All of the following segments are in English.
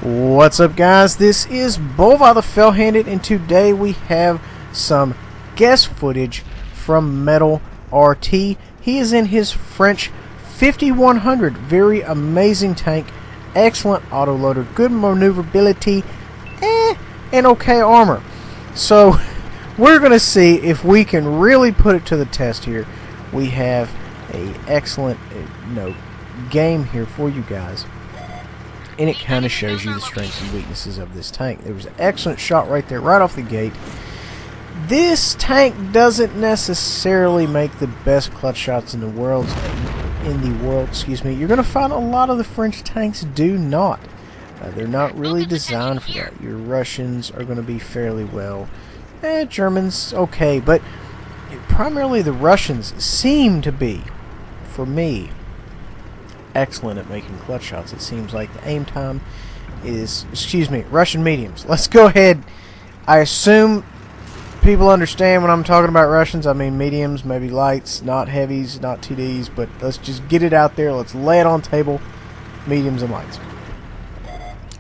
What's up, guys? This is Bova the Fell-Handed, and today we have some guest footage from Metal RT. He is in his French 5100, very amazing tank, excellent autoloader, good maneuverability, and okay armor. So we're going to see if we can really put it to the test here. We have a excellent game here for you guys. And it kind of shows you the strengths and weaknesses of this tank. There was an excellent shot right there, right off the gate. This tank doesn't necessarily make the best clutch shots in the world. You're going to find a lot of the French tanks do not. They're not really designed for that. Your Russians are going to be fairly well. Germans, okay, but primarily the Russians seem to be, for me, excellent at making clutch shots. It seems like the aim time is, Russian mediums. Let's go ahead. I assume people understand when I'm talking about Russians. I mean mediums, maybe lights, not heavies, not TDs, but let's just get it out there. Let's lay it on table. Mediums and lights.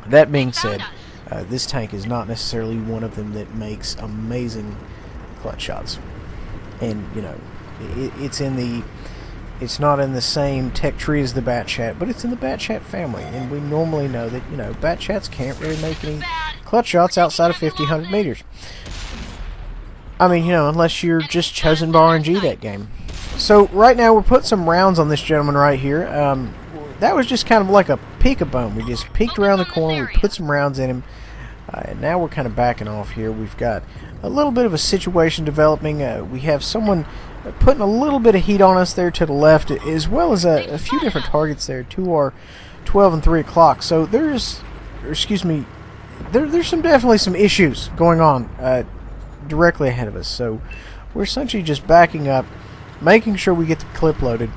That being said, this tank is not necessarily one of them that makes amazing clutch shots. And, it's not in the same tech tree as the Batchat, but it's in the Batchat family, and we normally know that, Batchats can't really make any clutch shots outside of 1,500 meters. I mean, unless you're just chosen by RNG that game. So, right now, we're putting some rounds on this gentleman right here. That was just kind of like a peek-a-bone. We just peeked around the corner, we put some rounds in him, and now we're kind of backing off here. We've got a little bit of a situation developing. We have someone putting a little bit of heat on us there to the left, as well as a few different targets there to our 12 and 3 o'clock. So there's definitely some issues going on directly ahead of us. So we're essentially just backing up, making sure we get the clip loaded,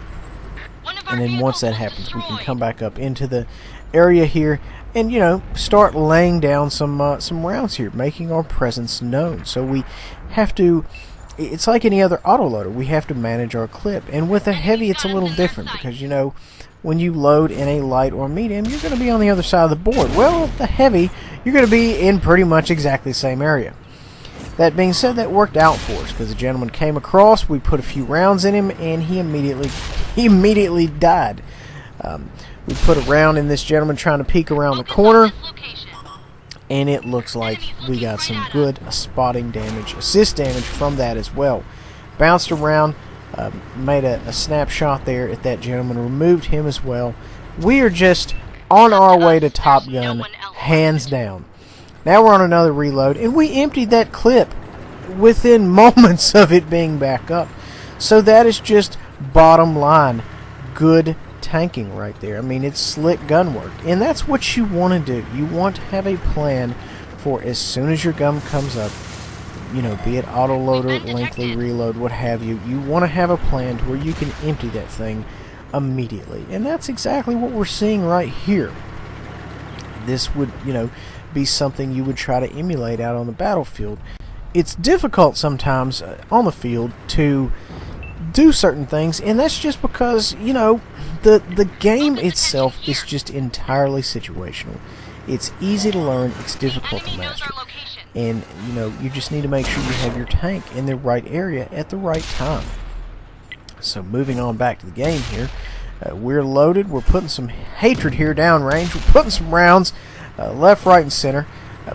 and then once that happens, we can come back up into the area here and start laying down some rounds here, making our presence known. So we have to. It's like any other autoloader. We have to manage our clip. And with a heavy, it's a little different because, when you load in a light or medium, you're going to be on the other side of the board. Well, with the heavy, you're going to be in pretty much exactly the same area. That being said, that worked out for us because the gentleman came across, we put a few rounds in him, and he immediately died. We put a round in this gentleman trying to peek around the corner, and it looks like we got some good spotting damage, assist damage from that as well. Bounced around, made a snapshot there at that gentleman, removed him as well. We are just on our way to Top Gun, hands down. Now we're on another reload, and we emptied that clip within moments of it being back up. So that is just bottom line, good tanking right there. I mean, it's slick gun work, and that's what you want to do. You want to have a plan for as soon as your gun comes up, be it autoloader, lengthy reload, what have you. You want to have a plan to where you can empty that thing immediately, and that's exactly what we're seeing right here. This would, be something you would try to emulate out on the battlefield. It's difficult sometimes on the field to do certain things, and that's just because, the game itself is just entirely situational. It's easy to learn, it's difficult to master. And, you just need to make sure you have your tank in the right area at the right time. So moving on back to the game here, we're loaded, we're putting some hatred here downrange, we're putting some rounds left, right, and center.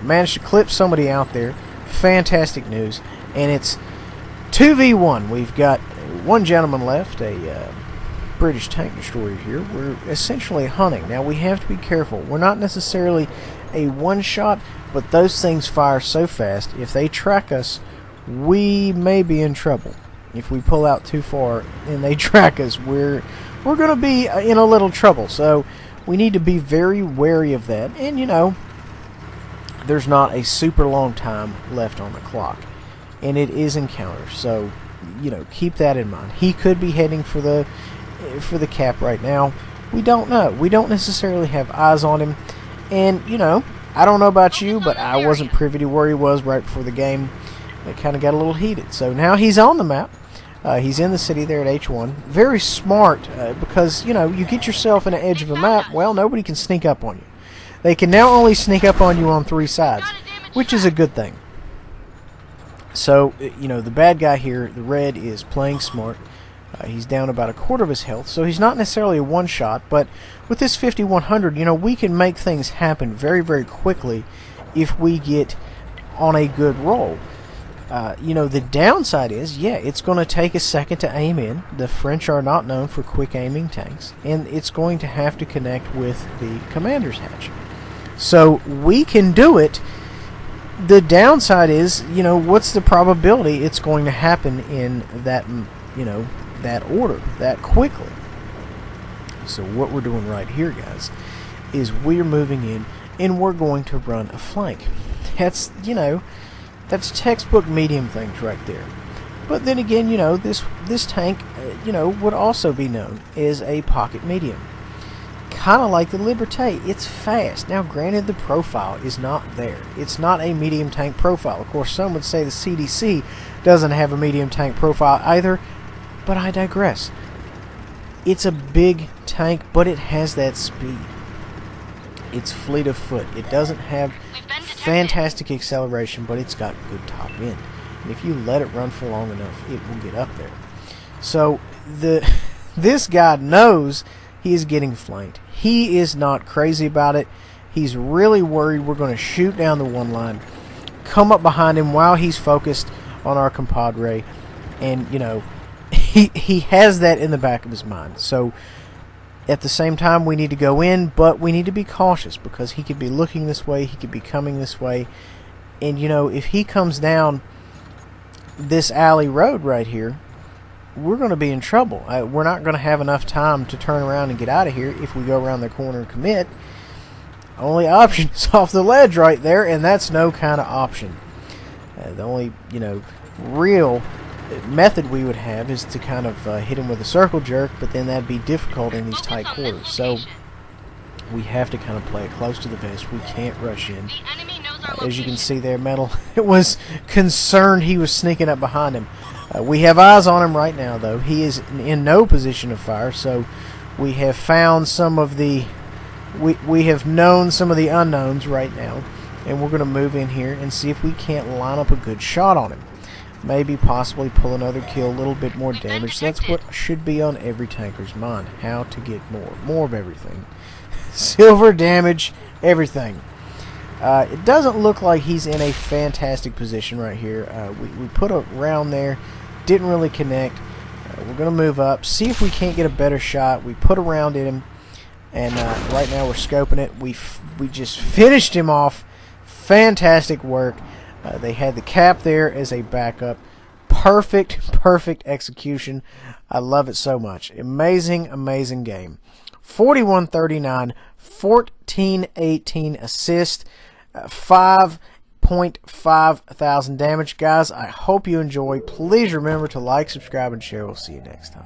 Managed to clip somebody out there. Fantastic news. And it's 2v1. We've got one gentleman left, a British tank destroyer here. We're essentially hunting. Now we have to be careful. We're not necessarily a one-shot, but those things fire so fast. If they track us, we may be in trouble. If we pull out too far and they track us, we're going to be in a little trouble. So we need to be very wary of that. And there's not a super long time left on the clock, and it is encounter. So keep that in mind. He could be heading for the cap right now. We don't know. We don't necessarily have eyes on him, and I don't know about you, but I wasn't privy to where he was right before the game. It kind of got a little heated. So now he's on the map. He's in the city there at H1. Very smart because you get yourself in the edge of a map. Well, nobody can sneak up on you. They can now only sneak up on you on 3 sides, which is a good thing. So, you know, the bad guy here, the red, is playing smart. He's down about 1/4 of his health, so he's not necessarily a one-shot, but with this 5100, you know, we can make things happen very, very quickly if we get on a good roll. You know, the downside is, yeah, it's going to take a second to aim in. The French are not known for quick aiming tanks, and it's going to have to connect with the commander's hatch. So we can do it. The downside is, you know, what's the probability it's going to happen in that, you know, that order, that quickly? So what we're doing right here, guys, is we're moving in and we're going to run a flank. That's, you know, that's textbook medium things right there. But then again, you know, this tank, you know, would also be known as a pocket medium. Kind of like the Liberté. It's fast. Now, granted, the profile is not there. It's not a medium tank profile. Of course, some would say the CDC doesn't have a medium tank profile either, but I digress. It's a big tank, but it has that speed. It's fleet of foot. It doesn't have fantastic acceleration, but it's got good top end. And if you let it run for long enough, it will get up there. So this guy knows he is getting flanked. He is not crazy about it. He's really worried we're going to shoot down the one line, come up behind him while he's focused on our compadre, and, you know, he has that in the back of his mind. So at the same time, we need to go in, but we need to be cautious because he could be looking this way, he could be coming this way, and, you know, if he comes down this alley road right here, we're going to be in trouble. We're not going to have enough time to turn around and get out of here if we go around the corner and commit. Only option is off the ledge right there, and that's no kind of option. The only, you know, real method we would have is to kind of hit him with a circle jerk, but then that'd be difficult in these tight quarters. So we have to kind of play it close to the vest. We can't rush in. As you can see there, Metal was concerned he was sneaking up behind him. We have eyes on him right now, though. He is in no position of fire, so we have found some of the... We have known some of the unknowns right now, and we're going to move in here and see if we can't line up a good shot on him. Maybe possibly pull another kill, a little bit more damage. That's what should be on every tanker's mind. How to get more of everything. Silver, damage, everything. It doesn't look like he's in a fantastic position right here. We put a round there, didn't really connect. We're going to move up, see if we can't get a better shot. We put a round in him, and right now we're scoping it. We just finished him off. Fantastic work. They had the cap there as a backup. Perfect execution. I love it so much. Amazing game. 41-39, 14-18 assist, 5.5 thousand damage. Guys, I hope you enjoy. Please remember to like, subscribe, and share. We'll see you next time.